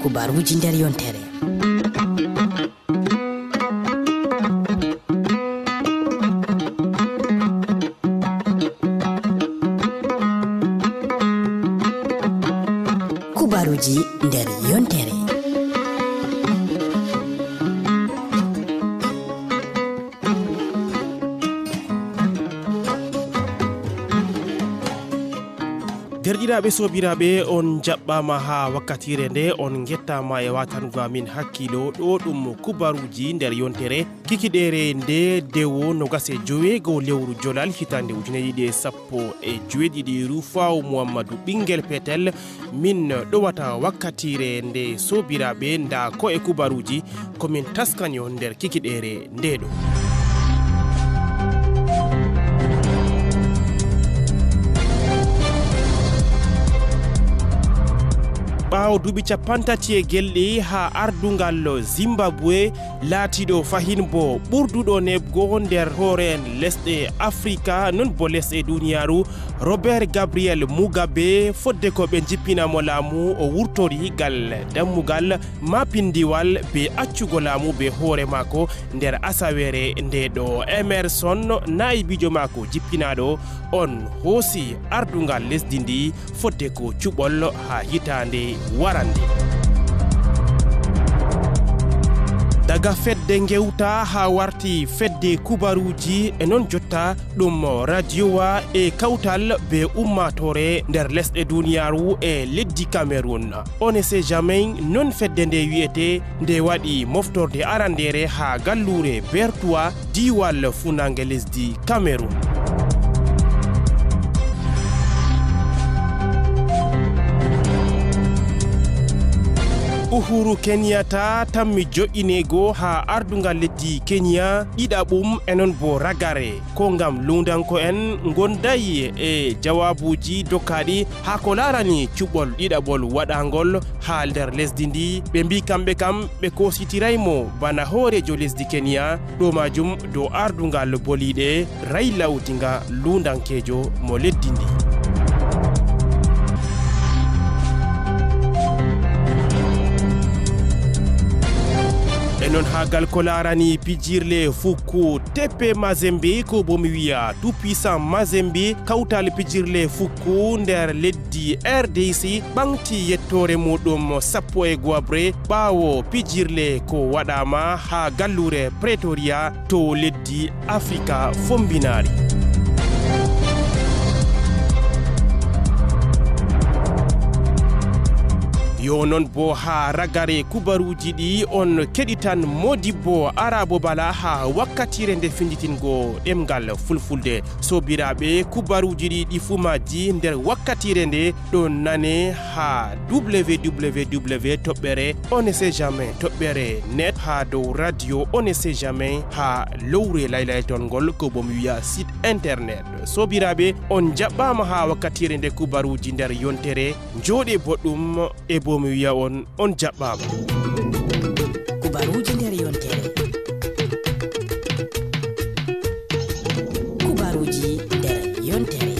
Kubaruji Nder Yontere. Kubaruji Nder Yontere. Derɗiraɓe sobiraɓe on jaɓɓama ha wakkatire nde on gettama e watango amin hakkilo ɗo ɗum kubaruji nder yontere kikiɗere nde dewo nogase jowego lewru jolal hitande ujune 2017 rufaw Mouhamadou ɓinguel petel min ɗowata wakkatire nde sobiraɓe nda ko e kubaruji komin taskanyo nder kikiɗere ndeɗo. ɓawo duuɓi 50 gelɗi ha ardungal Zimbabwe laatiɗo fahin bo ɓurduɗo nebgo nder hoore lesɗe Afrika non bo lesɗe duniyaru Robert Gabriel Mugabe fodde ko ɓe jippinamo laamu o wurtori gal dammugal mapindiwal be accugo laamu be hoore mako nder asawere ndeɗo Emerson naibijo mako jippinaɗo on hoosi ardungal lesdi ndi fodde ko cuɓol ha hitande warande. Daga fedde ngewta ha warti fedde kubaruji e non jotta ɗum radiowa e kawtal be ummatore nder lesɗe duniyaru e leddi Cameroun. On ne sait jamais non fedde nde wi'ete nde waɗi moftorde arandere ha gallure Bertoua diwal funange lesdi Cameroun. Uhuru Kenyatta tammi jo'inego ha ardungal leddi Kenya ɗiɗaɓum enon bo ragare ko ngam lundanko en gondayi e jawabuji dokkaɗi ha ko larani cuɓol ɗiɗaɓol waɗangol ha nder lesdi ndi ɓe mbi kamɓe kam ɓe kositiraymo bana hoorejo lesdi Kenya ɗo majum dow ardungal boliɗe Raila Odinga lundankejo mo leddi ndi. Non hagal ko larani pijirle fukku teppe Mazembe ko bomi wiya tout puissant Mazembe kawtal pijirle fukku nder leddi RDC ɓangti yettore muɗum 10 ɓawo pijirle ko waɗama ha gallure Pretoria to leddi Afrika fombinari. Yo non bo ha ragare kubaruji ɗi on keɗitan Modibbo Arabo Bala ha wakkatire nde finditingo ɗemgal fulfulde sobiraɓe kubaruji ɗi fumaji nder wakkatire nde ɗo nane ha www.on-ne-jamais.net ha dow radio on-ne-jamais ha lowre laylaytol ngol ko bomi wiya site internet sobiraɓe on jaɓɓama ha wakkatire nde kubaruji nder yontere joɗe boɗɗum e bomi wiya on jaɓɓama. Kubaruji nder yontere. Kubaruji nder yontere.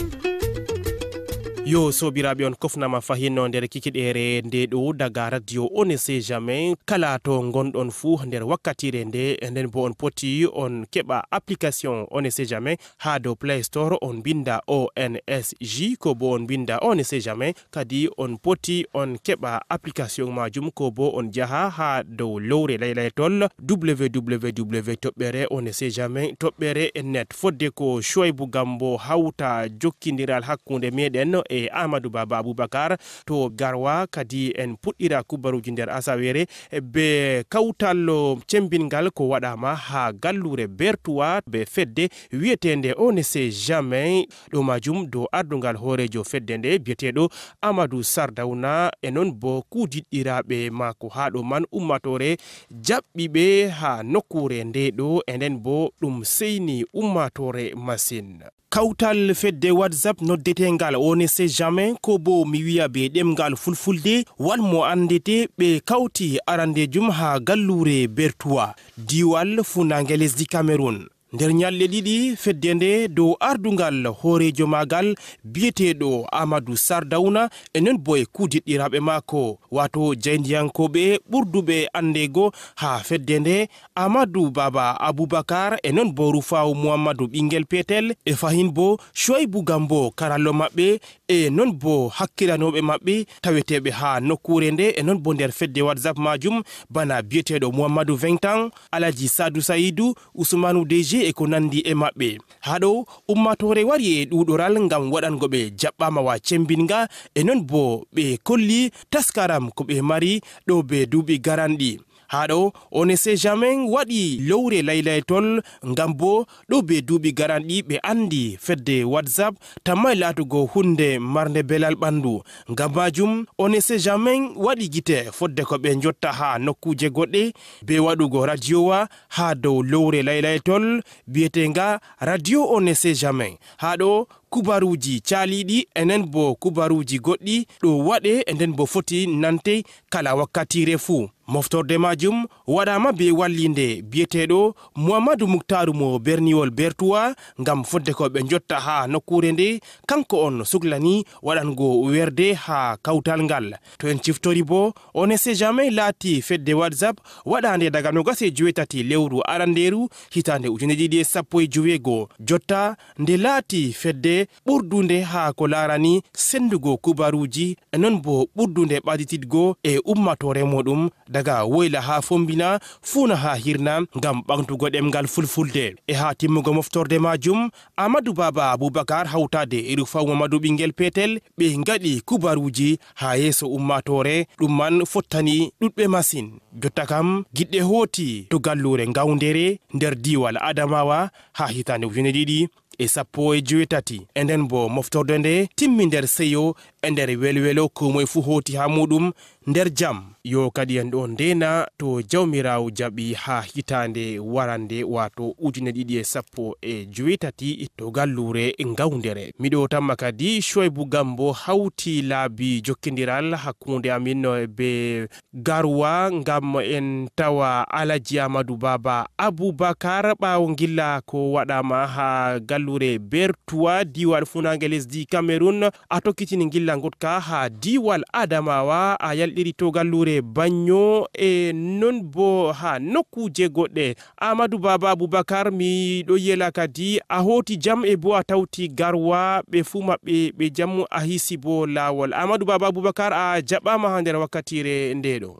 Yo sobiraɓe on kofnama fahinno nder kikiɗere nde ɗo daga radio on ne sait jamais kala to gonɗon fuu nder wakkatire nde nden bo on poti on keɓa application on ne sait jamais ha dow Play Store on binda ONSJ ko bo on binda on ne sait jamais kadi on poti on keɓa application majum ko bo on jaha ha dow lowre laylaytol www.on-ne-sait-jamais.net fodde ko Shoaibou Gambo hawta jokkindiral hakkunde meɗen e Amadou Baba Aboubacar to garwa kadi en puɗɗira kubaruji nder asawere be kawtal cembingal ko waɗama ha gallure Bertoua be fedde wi'etende on ne sait jamais ɗo majum dow ardungal hoorejo fedde nde biyeteɗo Amadou Sardauna e non bo kudiɗɗiraɓe mako ha ɗo man ummatore jaɓɓiɓe ha nokkure nde ɗo e nden bo ɗum seyni ummatore masine. Kawtal fedde WhatsApp noddetengal on ne sait jamais ko bo mi wiya be ɗemgal fulfulde walmo andete ɓe kawti arandejum ha gallure Bertoua diwal funange lesdi Cameroun nder nyalɗe ɗiɗi feddende dow ardungal hoorejo magal biyeteɗo Amadou Sardauna enen boye kudiɗɗiraɓe mako wato jayndiyankoɓe ɓurduɓe andego ha feddende Amadou Baba Aboubakar enen bo Rufawu Muhammadou ɓingel petel e fahin bo Shoaibou Gambo karallo mabɓe e non bo hakkilanoɓe mabɓe taweteɓe ha nokkure nde e non bo nder fedde WhatsApp majum bana biyeteɗo Muhammadou 20 ans Alaji Sadou Saïdou Ousmanou DG e ko nandi e mabɓe haɗo ummatore wari e ɗuɗoral ngam waɗangoɓe jaɓɓama wa cembinga e non bo ɓe kolli taskaram ko ɓe mari ɗo be duuɓi garanɗi haɗo on ne sait jamais waɗi lowre laylaytol ngam bo ɗo be duuɓi garanɗi ɓe andi fedde WhatsApp tamma latugo hunde marde belal ɓandu ngam majum on ne sait jamais waɗi gite fodde ko ɓe jotta ha nokkuje goɗɗe be waɗugo radio wa ha dow lowre laylaytol biyetenga radio on ne sait jamais haɗo kubaruji caliɗi enen bo kubaruji goɗɗi ɗo waɗe enden bo foti nante kala wakkatire fuu moftorde majum waɗama be wallinde biyeteɗo Mouhamadou Mouktarou mo berniwol bertuwa ngam fodde ko ɓe jotta ha nokkure nde kanko on suklani waɗango werde ha kawtal ngal to en ciftori bo on ne sait jamais laati fedde WhatsApp waɗande daga 27 lewru aranderu hitande 2015 jotta nde laati fedde ɓurdunde ha ko larani sendugo kubaruji e non bo ɓurdunde ɓaditidgo e ummatore moɗum daga woyla ha fombina funa ha hirna ngam ɓamtugo ɗemgal fulfulde e ha timmugo moftorde majum Amadou Baba Aboubakar hawtade e Rufawu Muhammadou ɓingel petel ɓe ngaɗi kubaruji ha yeeso ummatore ɗum man fottani ɗuɗɓe masin jotta kam giɗɗe hooti to gallure Ngawndere nder diwal Adamawa ha hitande 2017 e nden bo moftorde nde timmi nder seyo e nder welwelo ko moye fu hooti ha muɗum nder jam yo kadi en ɗo ndena to jawmirawo jaɓi ha hitande warande wato 2017 to gallure Ngawndere miɗo tamma kadi Shoaibou Gambo hawti laabi jokkidiral hakkunde amin be garwa ngam en tawa Alaji Amadou Baba Aboubakar ɓawo gilla ko waɗama ha gallure bertuwa diwal funange lesdi Cameroun a tokkitini gilla gotka ha diwal Adamawa a yalɗiri to gallure Bagno e non bo ha nokkuje goɗɗe Amadou Baba Aboubakar mi ɗo yela kadi a hoti jam e bo a tawti garwa ɓe fu maɓɓe ɓe jammu a hisi bo lawol Amadou Baba Aboubakar a jaɓɓama ha nder wakkatire ndeɗo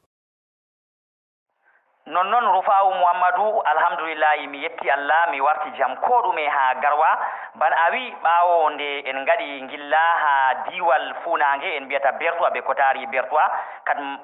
nonnon Rufawu Muhammadou alhamdulillahi mi yetti Allah mi warti jam ko ɗume ha garwa ban a wi ɓawo nde en gaɗi gilla ha diwal funange en mbiyata bertois ɓe kotari bertois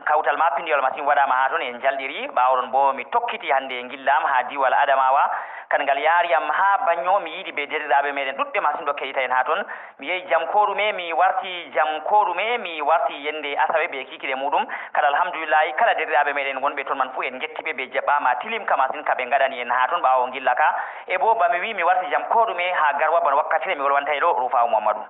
kawtal ma pindiyol masin waɗama ha toon en jalɗiri ɓawo ɗon bo mi tokkiti hande gillam ha diwal Adamawa kan ngal yariyam ha Bagno mi yiɗi be derɗiraɓe meɗen ɗuɗɓe masin ɗo keɗita en ha toon mi yehi jam ko ɗume mi warti jam ko ɗume mi warti yende asawe ɓe kikiɗe muɗum kala alhamdulillahi kala derɗiraɓe meɗen gonɓe toon man fu en gettiɓe ɓe jaɓɓama tilim ka masin kaɓe gaɗani en ha toon ɓawo gilla ka e bo bami wi mi warti jam ko ɗume ha garwa bano wakkatire mi wolwanta e ɗo Rufawu Muhammadou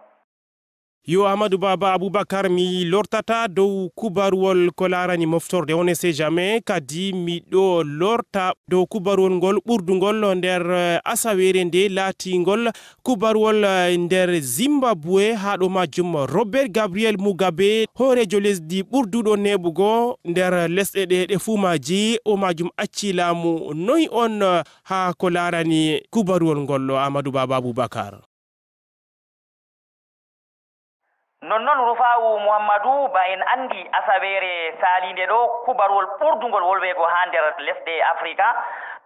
yo Amadou Baba Aboubakar mi lortata dow kubaruwol ko larani moftorde on ne sait jamais kadi miɗo lorta dow kubaruwol ngol ɓurdugol nder asawere nde laatingol kubaruwol nder Zimbabwe haɗo majum Robert Gabriel Mugabe hoorejo lesdi ɓurduɗo neɓugo nder lesɗe ɗe fumaji o majum acci laamu noy on ha ko larani kubaruwol ngol Amadou Baba Aboubakar nonnon Rufawu Muhammadou ba en andi asawere salinde ɗo kubarwol ɓurdugol wolwego ha nder lesɗe Afrika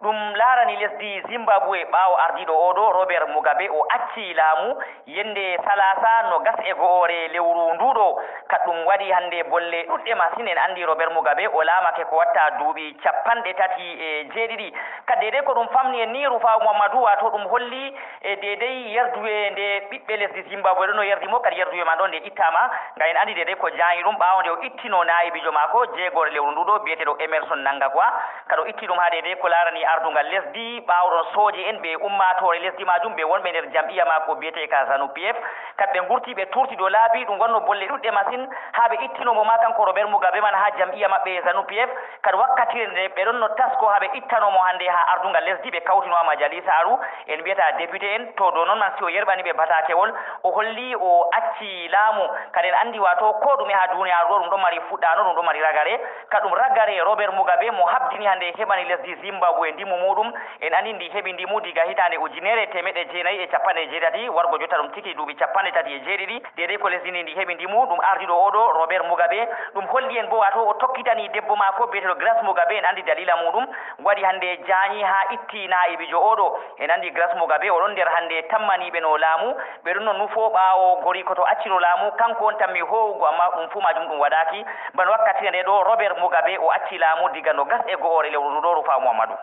ɗum larani lesdi Zimbabwe ɓawo ardiɗo oɗo Robert Mugabe o acci laamu yende salasa no gas e go'ore lewru nduɗo kaɗum waɗi hande bolle ɗuɗɗe masin en andi Robert Mugabe o laamake ko watta duuɓi 37 kadede ko ɗum famni en ni Rufawu Muhammadou wato ɗum holli e dedei yerduwe nde ɓiɓɓe lesdi Zimbabwe ɗo no yerdi mo kadi yerduwe man ɗo nde ittama nga en andi dedei ko jaayi ɗum ɓawo nde o ittino nayibijo mako jeegore lewru nduɗo biyeteɗo Emerson Mnangagwa kada o itti ɗum ha dedei ko larani ardungal lesdi ɓawɗon soje en ɓe ummatore lesdi majum ɓe wonɓe nder jam'iya mako biyete ka ZANU-PF kamɓe gurti ɓe turti dow laabi ɗum gonno bolle ɗuɗɗe masine ha ɓe ittinomo ma kanko Robert Mugabe man ha jam'iya maɓɓe ZANU-PF kadi wakkatire nde ɓe ɗon no tasko ha ɓe ittanomo hande ha ardungal lesdi ɓe kawtino ha majalisaru en mbiyata député en to dow noon man si o yerɓani ɓe batakewol o holli o acci laamu kadi en andi wato ko ɗume ha duniyaru ɗo ɗum ɗon mari fuɗɗano ɗum ɗon mari ragare kaɗum ragare Robert Mugabe mo habdini hande heɓani lesdi Zimbabwe ndimu muɗum en andi ndi heɓi ndimu diga hitande 1997 wargo jotta ɗum tiki duuɓi 37 dedei ko lesdi ndi heɓi ndimu ɗum ardiɗo oɗo Robert Mugabe ɗum holli en bo wato o tokkitani debbo mako biyeteɗo Grace Mugabe en andi dalila muɗum waɗi hande jañi ha itti na'ibijo oɗo en andi Grace Mugabe oɗon nder hande tammaniɓe no laamu ɓe ɗon no nufo ɓawo gori koto accino laamu kanko on tammi howugo amma ɗum fu majum ɗum waɗaki ban wakkatire nde ɗo Robert Mugabe o acci laamu diga no gas e go'ore lewru ndu ɗo Rufa Muhammadu.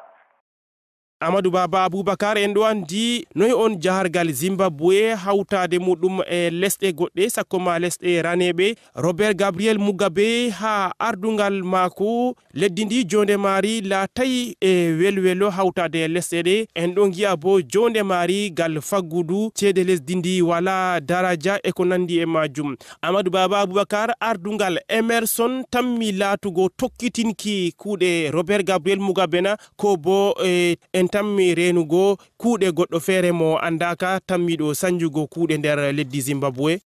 Amadou Baba Aboubacar en ɗo andi noy on jahargal Zimbabwe hawtade muɗum e lesɗe goɗɗe sakkoma lesɗe raneɓe Robert Gabriel Mugabe ha ardungal mako leddi ndi jonde mari laatayi e welwelo hawtade lesɗe ɗe en ɗo giya bo jonde mari gal faggudu ceede lesdi ndi wala daraja e ko nandi e majum. Amadou Baba Aboubacar ardungal Emerson tammi laatugo tokkitinki kuuɗe Robert Gabriel Mugabe na ko bo en tammi renugo kuuɗe goɗɗo feere mo andaka tammiɗo sanjugo kuuɗe nder leddi Zimbabwe.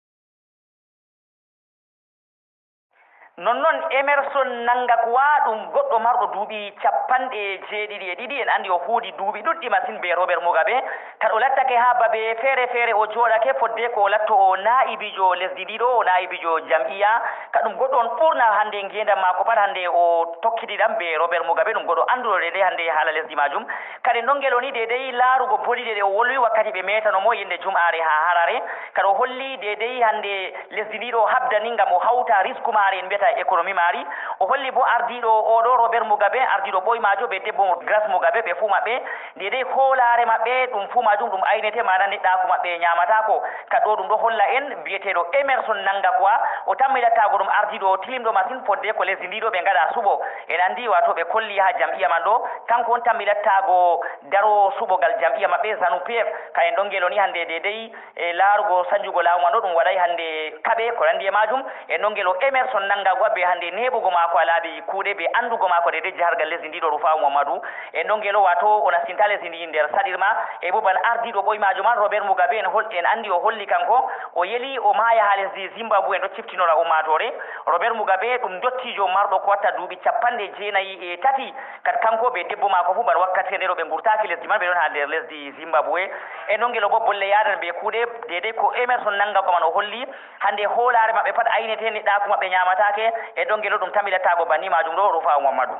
nonnon Emerson Nangakwa ɗum goɗɗo marɗo duuɓi 72 en andi o huudi duuɓi ɗuɗɗi masine be Robert Mugabe kadi o lattake ha babe feere o jooɗake fodde ko o latto o na'ibijo lesdi ɗiɗo o na'ibijo jam'iya kadi ɗum goɗɗo on ɓurna hande ngendam mako pat hande o tokkitiɗam be Robert Mugabe ɗum goɗɗo anduɗo dedei hande haala lesdi majum kadi ndongel o ni dedei laarugo boliɗe ɗe o wolwi wakkati ɓe metanomo yende jum'are ha Harare kadi o holli dedei hande lesdi ɗiɗo habdani ngam o hawta risque mare en mbiyata économie mari o holli bo ardiɗo oɗo Robert Mugabe ardiɗo ɓoymajo be debbo Grace Mugabe ɓe fuu maɓɓe dedei hoolare maɓɓe ɗum fuu majum ɗum aynete maɗa neɗɗaku maɓɓe ñamatako kadi ɗo ɗum ɗo holla en biyeteɗo Emerson Nangakwa o tammilattago ɗum ardiɗo tilimɗo masine fodde ko lesdi ndiɗo ɓe gaɗa suɓo en andi wato ɓe kolli ha jam'iya man ɗo kanko on tammilattago daro suɓogal jam'iya maɓɓe ZANU-PF kayen ɗon ngelo ni hande dedei e laarugo sanjugo laamu man ɗo ɗum waɗay hande kaɓe ko nandi e majum en ɗon ngelo Emerson Nangakwa be hande neɓugo mako alaabi kuuɗe be andugo mako dedei jahargal lesdi ndiɗo Rufa Muhammadu en ɗon ngelo wato o nastinta lesdi ndi nder saɗirma e bo ban ardiɗo ɓoymajo man Robert Mugabe en andi o holli kanko o yeli o maaya ha lesdi Zimbabwe en ɗo ciftinora ummatore Robert Mugabe ɗum dottijo marɗo ko watta duuɓi 93 kadi kanko be debbo mako fu ban wakkati nde ɗo ɓe gurtaki lesdi man ɓe ɗon ha nder lesdi Zimbabwe en ɗon ngelo bo bolle yadan be kuuɗe dedei ko Emerson Nangakwa man o holli hande hoolare maɓɓe pat aynete neɗɗaku maɓɓe ñamatake e ɗon ngelo ɗum tammilattago banni majum ɗo Rufa Muhammadu.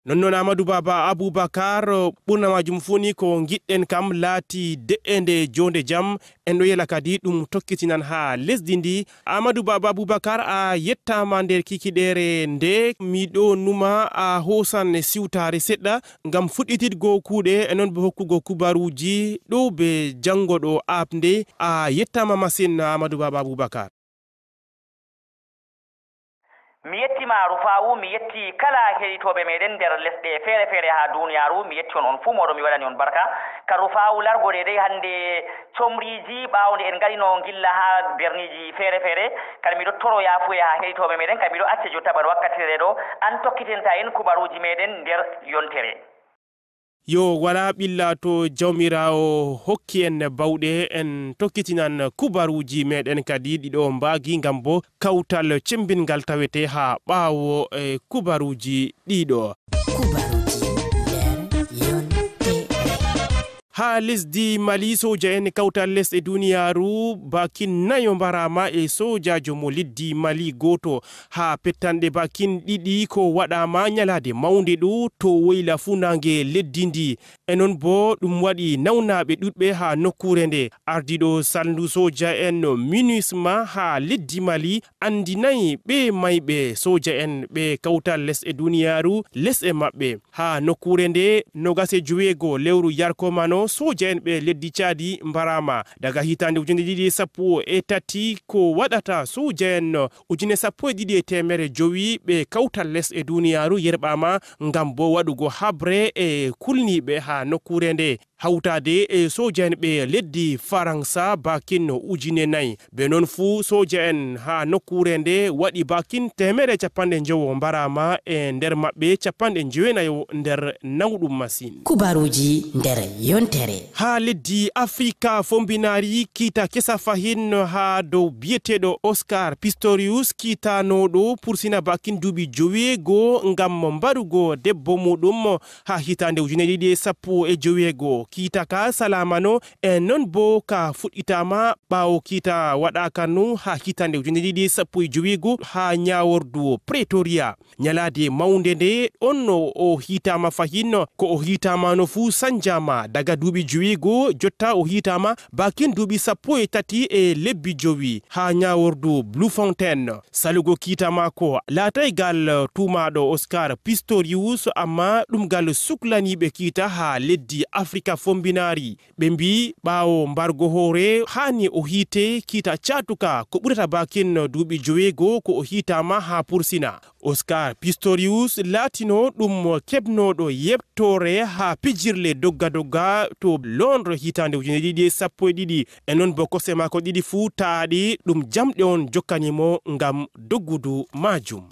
nonnon Amadou Baba Aboubacar ɓurna majum funi ko giɗɗen kam laati de'ende jonde jam en ɗo yela kadi ɗum tokkitinan ha lesdi ndi. Amadou Baba Aboubacar a yettama nder kikiɗere nde miɗo numa a hosan siwtare seɗɗa ngam fuɗɗititgo kuuɗe e non bo hokkugo kubaruji ɗo be jangoɗo apnde a yettama masine Amadou Baba Aboubacar. mi yettima Rufa'u mi yetti kala heɗitoɓe meɗen nder lesɗe feere ha duniyaru mi yetti on fuu moɗo mi waɗani on barka ka Rufa'u largo dedei hande comriji ɓawde en gaɗino gilla ha berniji feere kadi miɗo toro yafuye ha heɗitoɓe meɗen kadi miɗo acce jotta ban wakkatire ɗo an tokkitenta en kubaruji meɗen nder yontere. Yo wala ɓilla to jawmirawo hokki en bawɗe en tokkitinan kubaruji meɗen kadi ɗiɗo mbagi ngam bo kawtal cembingal tawete ha ɓawo kubaruji ɗiɗo. ha lesdi Mali soja en kawtal lesɗe duniyaru bakin nayo mbarama e sojajo mo leddi Mali goto ha pettanɗe bakin ɗiɗi ko waɗama nyalade mawnde ɗo to woyla funange leddi ndi enon bo ɗum waɗi nawnaɓe ɗuɗɓe ha nokkure nde ardiɗo salndu soja en MINUSMA ha leddi Mali andinayi ɓe mayɓe soja en ɓe kawtal lesɗe duniyaru lesɗe maɓɓe ha nokkure nde 25 lewru yarkomano soja en ɓe leddi Chadi mbarama daga hitande 2013 ko waɗata soja en 17,500 ɓe kawtal les e duniyaru yerɓama ngam bo waɗugo habre e kulniɓe ha nokkure nde hawtade e soja en ɓe leddi Faransa bakin 4,000 be non fu soja en ha nokkure nde waɗi bakin 150 mbarama e nder maɓɓe 90 nder nawɗum masine. Kubaruji nder yontere. Ha leddi Afrika fombinari kita kesa fahin ha dow biyeteɗo Oscar Pistorius kitanoɗo pursina bakin duuɓi 5 ngam mbaɗugo debbo muɗum ha hitande 2015 kitaka salamano e non bo ka fuɗɗitama ɓawo kita waɗakanu ha hitande 2015 ha nyawordu Pretoria nyalade mawnde nde onno o hitama fahin ko o hitamano fu sanjama daga duuɓi 5 jotta o hitama bakin duuɓi 13 e lebbi 5 ha nyawordu Bloemfontein salugo kitama ko lataygal tumaɗo Oscar Pistorius amma ɗum gal suklaniɓe kita ha leddi Afrika fombinari ɓe mbi ɓawo mbargo hore hani o hite kita catuka ko ɓurata bakin duuɓi 5 ko o hitama ha pursina. Oscar Pistorius latino ɗum keɓnoɗo yebtore ha pijirle dogga to Londres hitande 2012 e non bo kose mako ɗiɗi fu taaɗi ɗum jamɗe on jokkanimo ngam doggudu majum.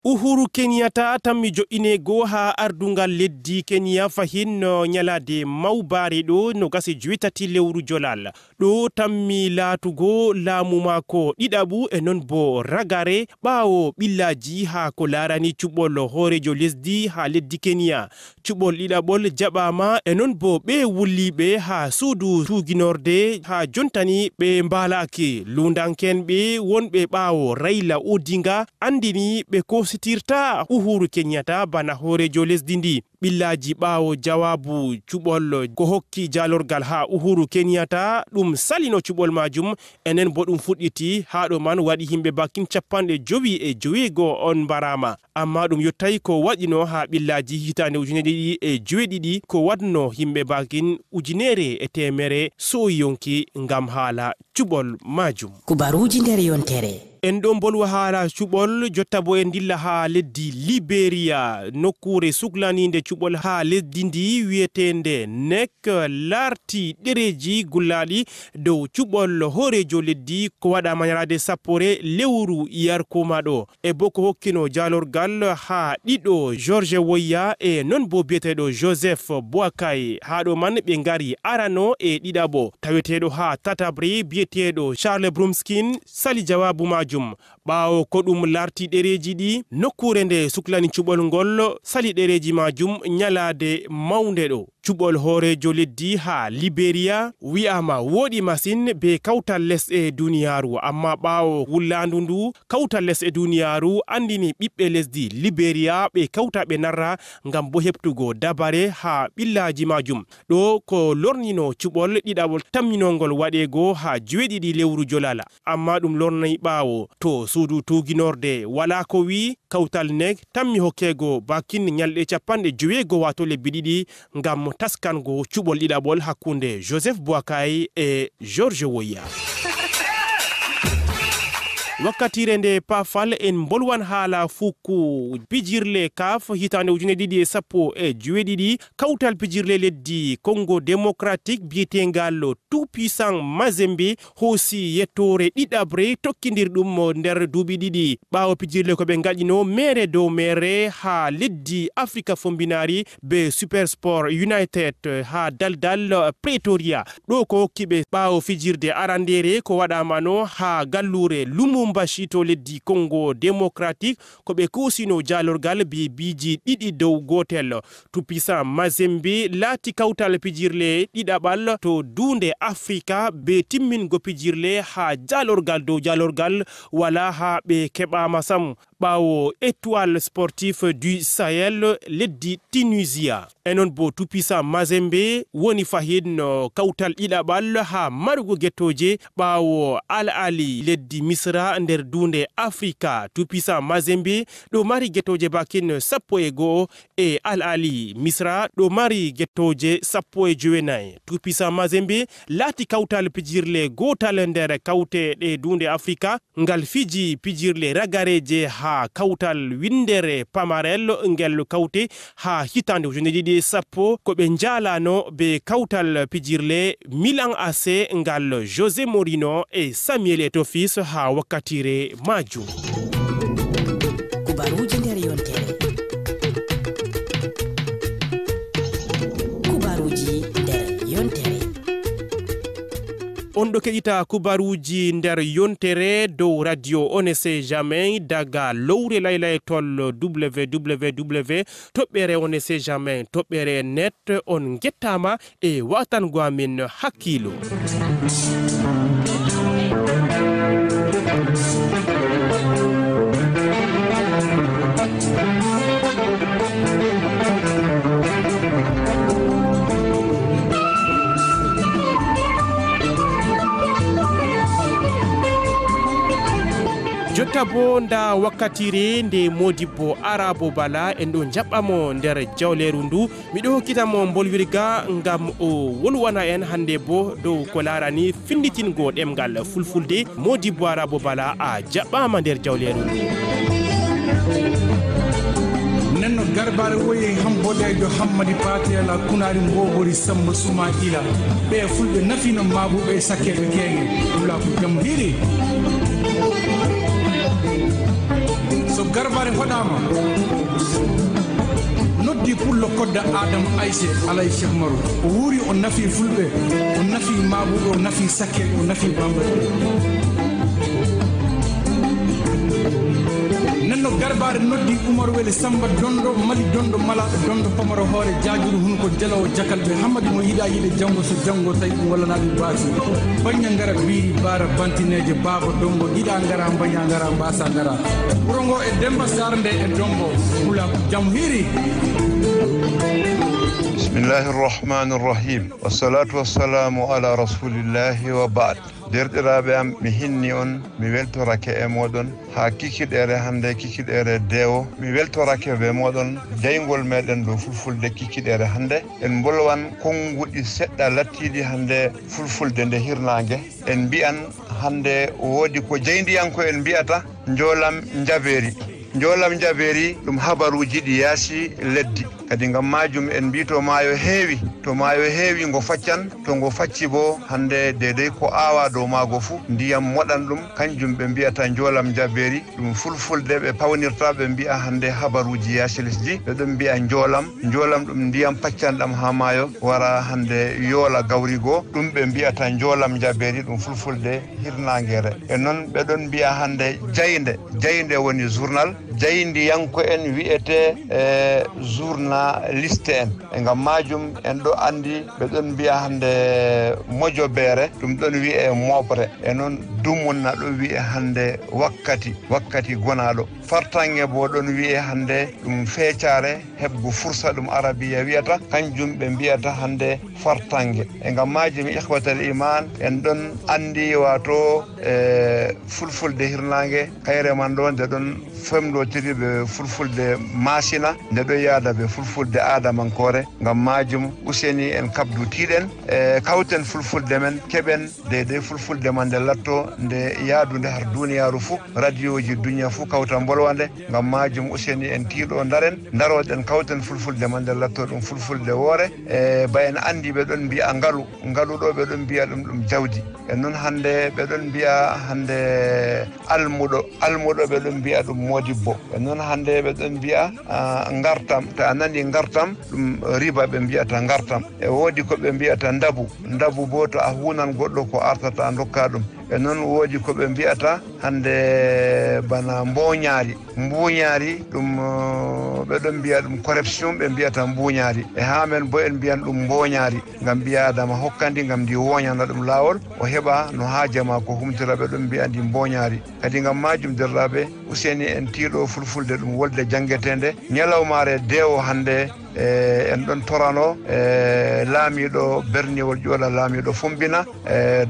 Uhuru Kenyatta tammi jo'inego ha ardungal leddi Kenya fahin nyalade mawbare ɗo no gasi 8 lewru Jolal ɗo tammi latugo laamu mako ɗiɗaɓu e non bo ragare ɓawo ɓillaji ha ko larani cuɓol horejo lesdi ha leddi Kenya cuɓol ɗiɗaɓol jaɓama e non bo ɓe wulliɓe ha suudu tuginorde ha jontani ɓe mbalaki lundankenɓe wonɓe ɓawo Raila Odinga andini ɓe sitirta Uhuru Kenyatta bana horejo lesdi ndi ɓillaji ɓawo jawabu cuɓol ko hokki jalorgal ha Uhuru Kenyatta ɗum salino cuɓol majum enen bo ɗum fuɗɗiti ha ɗo man waɗi himɓe bakin 55 on mbarama amma ɗum yottay ko waɗino ha ɓillaji hitande 2017 ko wadno himɓe bakin 1,100 soyonki ngam hala cuɓol majum. Kubaruji nder yontere. En ɗon bolwa haala cuɓol jotta bo en dilla ha leddi Liberia nokkure suklaninde cuɓol ha leddi ndi wiyetende nek larti ɗereji gullaɗi dow cuɓol horejo leddi ko waɗama nyalade 10 lewru yarkoma ɗo e bo ko hokkino jalorgal ha ɗiɗo George Weah e non bo biyeteɗo Joseph Boakai ha ɗo man ɓe ngari arano e ɗiɗaɓo taweteɗo ha tatabre biyeteɗo Charles Brumskin sali jawabu majum ɓawo ko ɗum larti ɗereji ɗi nokkure nde suklani cuɓol ngol sali ɗereji majum nyalade mawnde ɗo cuɓol horejo leddi ha Liberia wi'ama woɗi masin be kawtal les e duniyaru amma ɓawo wullandu ndu kawtal les e duniyaru andini ɓiɓɓe lesdi Liberia ɓe kawta ɓe narra ngam bo heptugo dabare ha ɓillaji majum ɗo ko lornino cuɓol ɗiɗaɓol tamminongol waɗego ha 7 lewru Jolal amma ɗum lornay ɓawo to suudu tuginorde wala ko wi kawtal nek tammi hokkego bakin nyalɗe 50 wato lebbi ɗiɗi ngam taskango cuɓol ɗiɗaɓol hakkunde Joseph Boakai e George Weah. wakkatire nde pafal en bolwan haala fukku pijirle kaf hitande 2017 kawtal pijirle leddi Congo démocratique bietengal tout puissant Mazembe hosi yettore ɗiɗabre tokkidirɗum nder duuɓi ɗiɗi ɓawo pijirle ko ɓe gaɗino mere dow mere ha leddi Afrika fombinari be Supersport United ha daldal Pretoria ɗo ko hokkiɓe ɓawo fijirde arandere ko waɗamano ha gallure Lumumbashi to leddi Congo démocratique ko ɓe kusino jalorgal be biji ɗiɗi dow gotel tupisa Mazembe laati kawtal pijirle ɗiɗaɓal to dunde Afrika be timmingo pijirle ha jalorgal dow jalorgal wala ha ɓe keɓama sam ɓawo étoile sportif du Sahel leddi Tunisia enon bo Tupisa Mazembe woni fahin no kawtal ɗiɗaɓal ha marugo gettoje ɓawo Al Ali leddi Misra nder dunde Afrika. Tupisa Mazembe ɗo mari gettoje bakin 11 e Al Ali Misra ɗo mari gettoje 19. Tupisa Mazembe laati kawtal pijirle gotal nder kawte ɗe dunde Afrika ngal fiji pijirle ragareje ha kawtal windere pamarel ngel kawte ha hitande ujunere sappo ko ɓe jalano be kawtal pijirle Milan AC ngal Jose Mourinho e Samuel Eto'o fils ha wakkatire majum. Kubaruji nder yontere. Kubaruji nder yontere. On ɗo keɗita kubaruji nder yontere dow radio On ne sait jamais daga lowre laylaytol www toɓɓere On ne sait jamais toɓɓere net. On gettama e watango amin hakkilo. jotta bo nda wakkatire nde Modibbo Arabo Bala en ɗo jaɓɓamo nder jawleru ndu miɗo hokkitamo bolwirga ngam o wolwana en hande bo dow ko larani finditingo ɗemgal fulfulde. Modibbo Arabo Bala a jaɓɓama nder jawleru ndu. nenno garbare woyi hamboɗejo hammadi patiyala kunari mbogori samba suma ila ɓe fulɓe nafino mabuɓe sakkeɓe keŋe ɗum la ko jam hiri so garbare hoɗama noddi pullo kodda Adama Aïsse alay Cheikh Marou o wuuri o nafi fulɓe o nafi mabuɓe o nafi sakkeɓe o nafi bambaɓe nenno garbare noddi Oumar Wele Samba Dondo Mali Dondo Malaɗo Dondo Pamaro hoore jajuru hunko jalawo jakalɓe hammadi mo yiɗa yiɗe janggo so janggo tawi ɗum wallanaɗum baasi baña ngara biiri bara bantineje baaba dongo yiɗa ngara baña ngara mbasa ngara wuro ngo e Demba Sar nde e Dombo hula jam hiiri. Bismillahi irrahmani irrahim wassalatu wassalamu ala rasulillahi wa ba'd. derɗiraɓe am mi hinni on mi weltorake e moɗon ha kikiɗere hande kikiɗere dewo mi weltorake be moɗon jaygol meɗen ɗo fulfulde kikiɗere hande en bolwan konguɗi seɗɗa lattiɗi hande fulfulde nde hirnangue en mbiyan hande woodi ko jeyndiyanko en mbiyata jolam jaberi. Jolam jaberi ɗum habaruji ɗi yaasi leddi kadi ngam majum en mbi to maayo heewi ngo faccan to ngo facci bo hande dedei ko aawa dow maago fu ndiyam moɗan ɗum kanjum ɓe mbiyata jolam jaberi ɗum fulfulde ɓe pawnirta ɓe mbiya hande habaruji yaasi lesdi ɓeɗon mbiya jolam ɗum ndiyam paccanɗam ha maayo wara hande yoola gawrigo ɗum ɓe mbiyata jolam jaberi ɗum fulfulde hirnangere e noon ɓeɗon mbiya hande jayde woni journal jayndiyanko en wiyete journaliste en e ngam majum en ɗo andi ɓeɗon mbiya hande mojobere ɗum ɗon wiye moɓre e noon dumunna ɗo wiye hande wakkati gonaɗo fartange bo ɗon wiye hande ɗum feccare hebgo fursa ɗum arabiya wiyata kanjum ɓe mbiyata hande fartange e ngam majum ihwatal iman en ɗon andi wato fulfulde hirnangue kayre man ɗo nde ɗon femdotiri ɓe fulfulde masina nde ɗo yaada ɓe fulfulde adamankore ngam majum useni en kabdutiɗen e kawten fulfulde men keɓen de fulfulde man nde latto nde yaadude har duniyaru fou radio ji duniya fou kawta bolwande ngam majum useni en tiiɗo daroɗen kawten fulfulde man nde latto ɗum fulfulde woore e ba en andi ɓeɗon mbiya ngalu ɗo ɓeɗon mbiya ɗum jawdi e noon hande ɓeɗon mbiya hande almuɗo ɓeɗon mbiya ɗum modibbo e noon hande ɓeɗon mbiya gartam to a nani gartam ɗum riba ɓe mbiyata gartam e woodi ko ɓe mbiyata ndabu bo to a hunan goɗɗo ko artata dokka ɗum e noon woodi ko ɓe mbiyata hande bana mbuñaari ɗum ɓeɗon mbiya ɗum corruption ɓe mbiyata mbuñaari e ha men bo en mbiyan ɗum mboñaari ngam mbiya adama hokkandi ngam ndi woñana ɗum laawol o heɓa no haaja ma ko humtira ɓeɗon mbiya ndi mboñaari kadi ngam majum derraɓe useni en tiiɗo fulfulde ɗum wolde janggetende ñalawmare deewo hande en ɗon torano laamiɗo berniwol ƴoola laamiɗo Fombina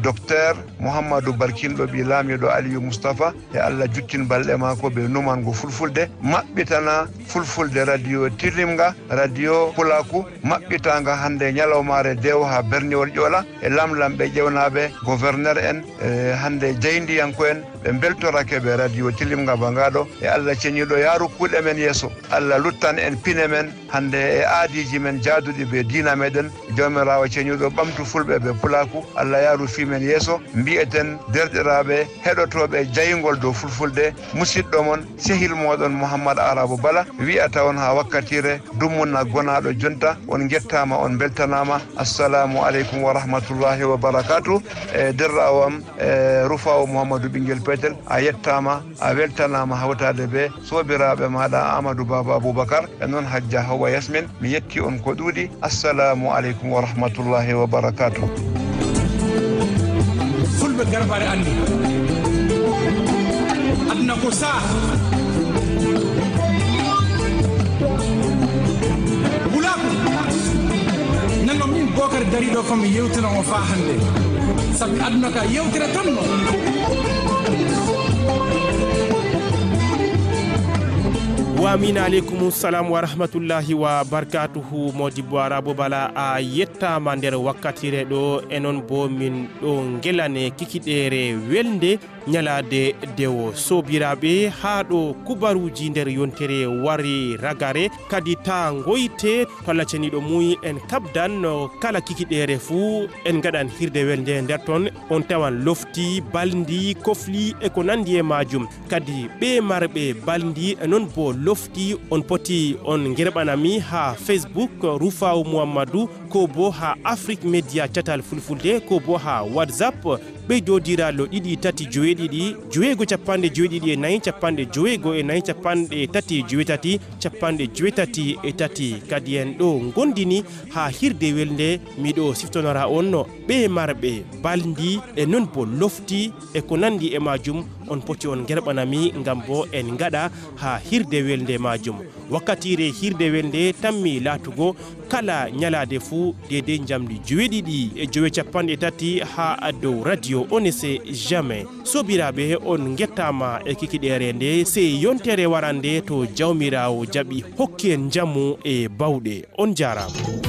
docteur Mouhammadou Barkinɗo ɓi laamiɗo Aliou Moustapha e Allah juttin balɗe maako ɓe numango fulfulde maɓɓitana fulfulde radio Tilimga radio Pulaku maɓɓitanga hande ñalawmare deewo ha berniwol ƴoola e lamlamɓe ƴewnaɓe gouverneur en hande jeyndiyanko en ɓe beltorake ɓe radio Tilimga bangaɗo e Allah ceñiɗo yaaru kuuɗe men yeeso Allah luttan en pine men hande e aadiji men jaaduɗi ɓe diina meɗen jawmirawo ceñuɗo ɓamtu fulɓe ɓe Pulaku Allah yaaru fimen yeeso mbi'eten derɗiraɓe heɗotoɓe jayngol dow fulfulde musidɗo mon sehil moɗon Mouhammad Arabou Bala wi'ata on ha wakkatire dummunna gonaɗo jonta on gettama on beltanama assalamu aleykum wa rahmatullahi wa barakatuh e derrawam Rufawo Mouhammadou ɓinguel petel a yettama a weltanama hawtade ɓe sobiraɓe maɗa Amadou Baba Aboubacar e noon hajja Hawa Yasmin mi yetti on ko ɗuuɗi assalamu aleykum wa rahmatullahi wa barakatuh fulɓe garbare andi aduna ko sa Pulaku nanno min Bocar dariɗo komi yewtina on fa hande sabi aduna ka yewtira tan no Wamina aleykum salam wa rahmatullahi wa barakatuhu Modibbo Arabou Bala a yettama nder wakkatire ɗo enon bo min ɗo gelane kikiɗere welde ñalade dewo sobiraɓe ha ɗo kubaruji nder yontere wari ragare kadi ta goyte to Allah ceniɗo muy en kabdan no kala kikiɗere fuu en gaɗan hirde welde nder ton on tawan lofti baldi kofli e ko nandi e majum kadi ɓe marɓe baldi e non bo lofti on poti on gerɓanami ha Facebook Rufaw Mouhammadou ko bo ha Afrique Media Catal Fulfulde ko bo ha WhatsApp ɓeydodiraɗo 2 jowego capanɗe joweeɗiɗi e nayyi capanɗe jowego e nayyi capanɗe tati jowetati capanɗe jowetati e tati kadi en ɗo gondini ha hirde welde miɗo siftonora on no ɓe marɓe baldi e non bo lofti e ko nandi e majum on poti on gerɓanami ngam bo en gaɗa ha hirde welde majum wakkatire hirde welde tammi latugo kala ñalade fuu dede jamdi joweeɗiɗi e jowe capanɗe tati ha dow radio on ese jamais sobiraɓe on gettama e kikiɗere nde se yontere warande to jawmirawo jaɓi hokki en jammu e bawɗe on jarama